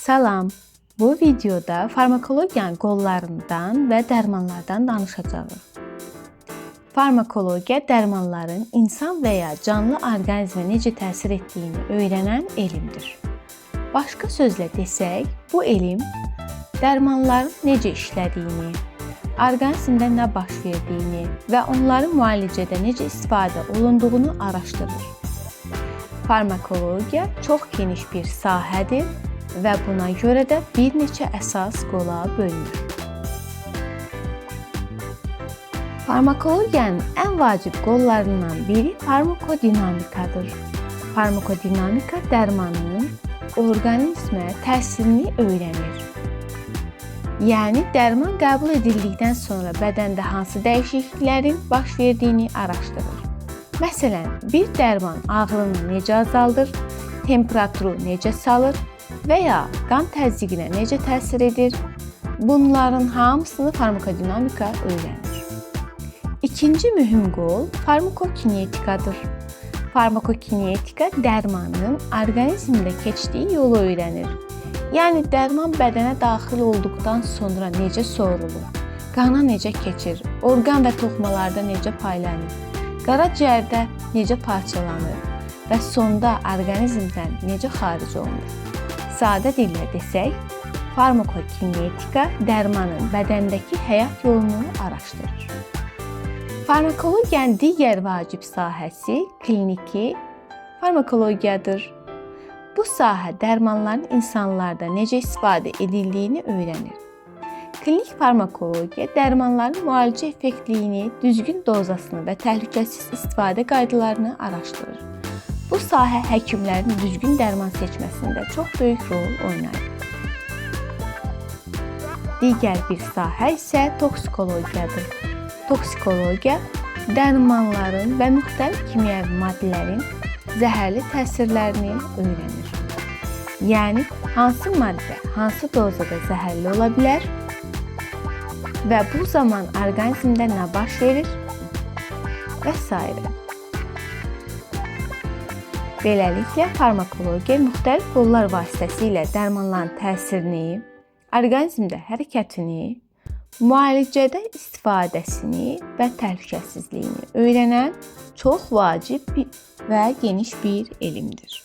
Salam, bu videoda farmakologiyanın qollarından və dərmanlardan danışacağıq. Farmakologiya dərmanların insan və ya canlı orqanizmə necə təsir etdiyini öyrənən elmdir. Başqa sözlə desək, bu elm dərmanların necə işlədiyini, orqanizmdə nə baş verdiyini və onların müalicədə necə istifadə olunduğunu araşdırır. Farmakologiya çox geniş bir sahədir və buna görə də bir neçə əsas qola bölünür. Farmakologiyanın ən vacib qollarından biri farmakodinamikadır. Farmakodinamika dərmanın orqanizmə təsirini öyrənir. Yəni, dərman qəbul edildikdən sonra bədəndə hansı dəyişikliklərin baş verdiyini araşdırır. Məsələn, bir dərman ağrını necə azaldır, temperaturu necə salır və ya qan təzyiqinə necə təsir edir, bunların hamısını farmakodinamika öyrənir. İkinci mühüm qol farmakokinetikadır. Farmakokinetika dərmanın orqanizmdə keçdiyi yolu öyrənir. Yəni, dərman bədənə daxil olduqdan sonra necə sorulur, qana necə keçir, orqan və toxumalarda necə paylanır, qaraciyərdə necə parçalanır və sonda orqanizmdən necə xaric olunur. Sadə dillə desək, farmakokinetika dərmanın bədəndəki həyat yolunu araşdırır. Farmakologiyanın digər vacib sahəsi kliniki farmakologiyadır. Bu sahə dərmanların insanlarda necə istifadə edildiyini öyrənir. Klinik farmakologiya dərmanların müalicə effektliyini, düzgün dozasını və təhlükəsiz istifadə qaydalarını araşdırır. Bu sahə həkimlərin düzgün dərman seçməsində çox böyük rol oynayır. Digər bir sahə isə toksikologiyadır. Toksikologiya dərmanların və müxtəlif kimyəvi maddələrin zəhərli təsirlərini öyrənir. Yəni, hansı maddə, hansı dozada zəhərli ola bilər və bu zaman orqanizmdə nə baş verir və s. Beləliklə, farmakologiya müxtəlif qollar vasitəsilə dərmanların təsirini, orqanizmdə hərəkətini, müalicədə istifadəsini və təhlükəsizliyini öyrənən çox vacib və geniş bir elmdir.